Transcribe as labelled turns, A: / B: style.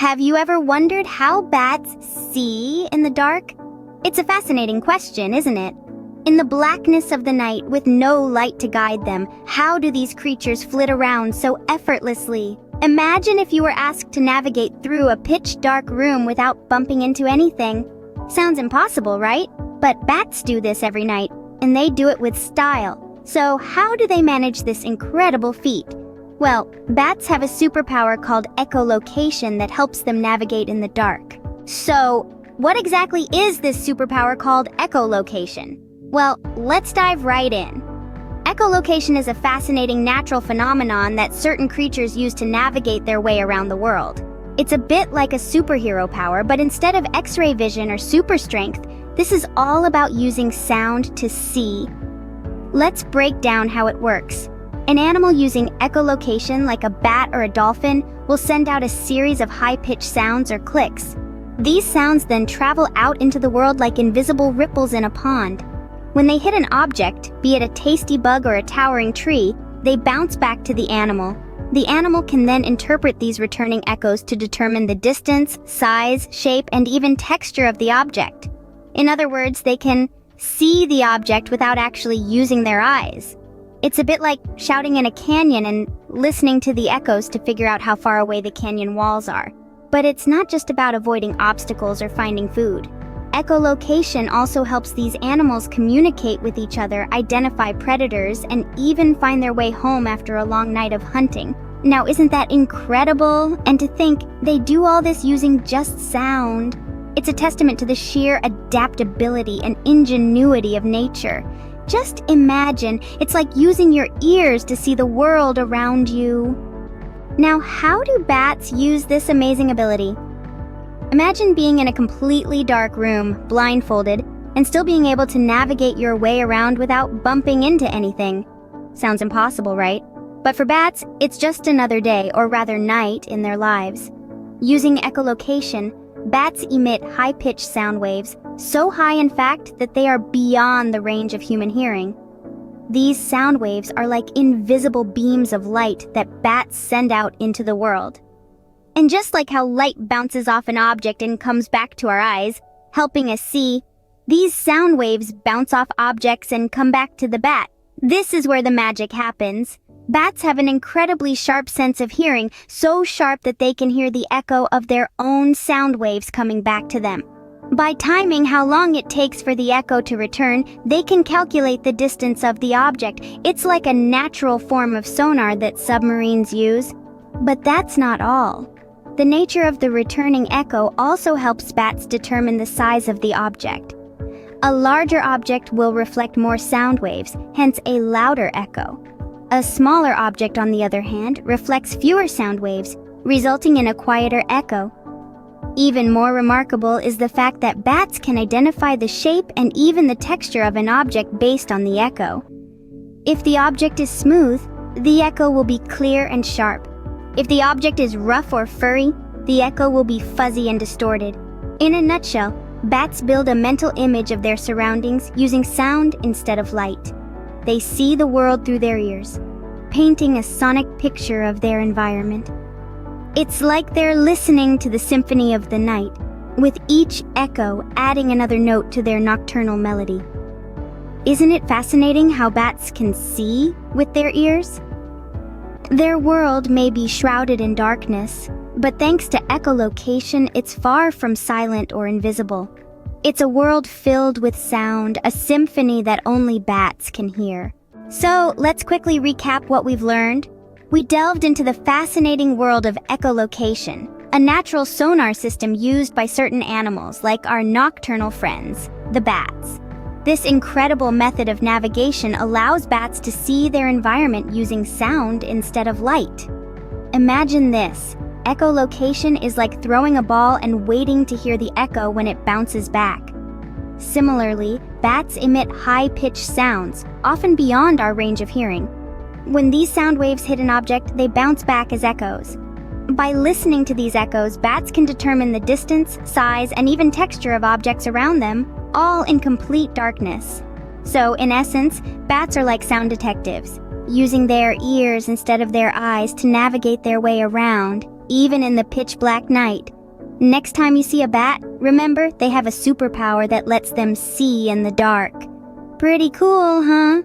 A: Have you ever wondered how bats see in the dark? It's a fascinating question, isn't it? In the blackness of the night, with no light to guide them, how do these creatures flit around so effortlessly? Imagine if you were asked to navigate through a pitch-dark room without bumping into anything. Sounds impossible, right? But bats do this every night, and they do it with style. So how do they manage this incredible feat? Well, bats have a superpower called echolocation that helps them navigate in the dark. So, what exactly is this superpower called echolocation? Well, let's dive right in. Echolocation is a fascinating natural phenomenon that certain creatures use to navigate their way around the world. It's a bit like a superhero power, but instead of X-ray vision or super strength, this is all about using sound to see. Let's break down how it works. An animal using echolocation, like a bat or a dolphin, will send out a series of high-pitched sounds or clicks. These sounds then travel out into the world like invisible ripples in a pond. When they hit an object, be it a tasty bug or a towering tree, they bounce back to the animal. The animal can then interpret these returning echoes to determine the distance, size, shape, and even texture of the object. In other words, they can see the object without actually using their eyes. It's a bit like shouting in a canyon and listening to the echoes to figure out how far away the canyon walls are. But it's not just about avoiding obstacles or finding food. Echolocation also helps these animals communicate with each other, identify predators, and even find their way home after a long night of hunting. Now, isn't that incredible? And to think they do all this using just sound. It's a testament to the sheer adaptability and ingenuity of nature. Just imagine, it's like using your ears to see the world around you. Now, how do bats use this amazing ability? Imagine being in a completely dark room, blindfolded, and still being able to navigate your way around without bumping into anything. Sounds impossible, right? But for bats, it's just another day, or rather night, in their lives. Using echolocation, bats emit high-pitched sound waves, so high in fact that they are beyond the range of human hearing. These sound waves are like invisible beams of light that bats send out into the world. And just like how light bounces off an object and comes back to our eyes, helping us see, these sound waves bounce off objects and come back to the bat. This is where the magic happens. Bats have an incredibly sharp sense of hearing, so sharp that they can hear the echo of their own sound waves coming back to them. By timing how long it takes for the echo to return, they can calculate the distance of the object. It's like a natural form of sonar that submarines use. But that's not all. The nature of the returning echo also helps bats determine the size of the object. A larger object will reflect more sound waves, hence a louder echo. A smaller object, on the other hand, reflects fewer sound waves, resulting in a quieter echo. Even more remarkable is the fact that bats can identify the shape and even the texture of an object based on the echo. If the object is smooth, the echo will be clear and sharp. If the object is rough or furry, the echo will be fuzzy and distorted. In a nutshell, bats build a mental image of their surroundings using sound instead of light. They see the world through their ears, painting a sonic picture of their environment. It's like they're listening to the symphony of the night, with each echo adding another note to their nocturnal melody. Isn't it fascinating how bats can see with their ears? Their world may be shrouded in darkness, but thanks to echolocation, it's far from silent or invisible. It's a world filled with sound, a symphony that only bats can hear. So, let's quickly recap what we've learned. We delved into the fascinating world of echolocation, a natural sonar system used by certain animals like our nocturnal friends, the bats. This incredible method of navigation allows bats to see their environment using sound instead of light. Imagine this. Echolocation is like throwing a ball and waiting to hear the echo when it bounces back. Similarly, bats emit high-pitched sounds, often beyond our range of hearing. When these sound waves hit an object, they bounce back as echoes. By listening to these echoes, bats can determine the distance, size, and even texture of objects around them, all in complete darkness. So, in essence, bats are like sound detectives, using their ears instead of their eyes to navigate their way around, even in the pitch-black night. Next time you see a bat, remember they have a superpower that lets them see in the dark. Pretty cool, huh?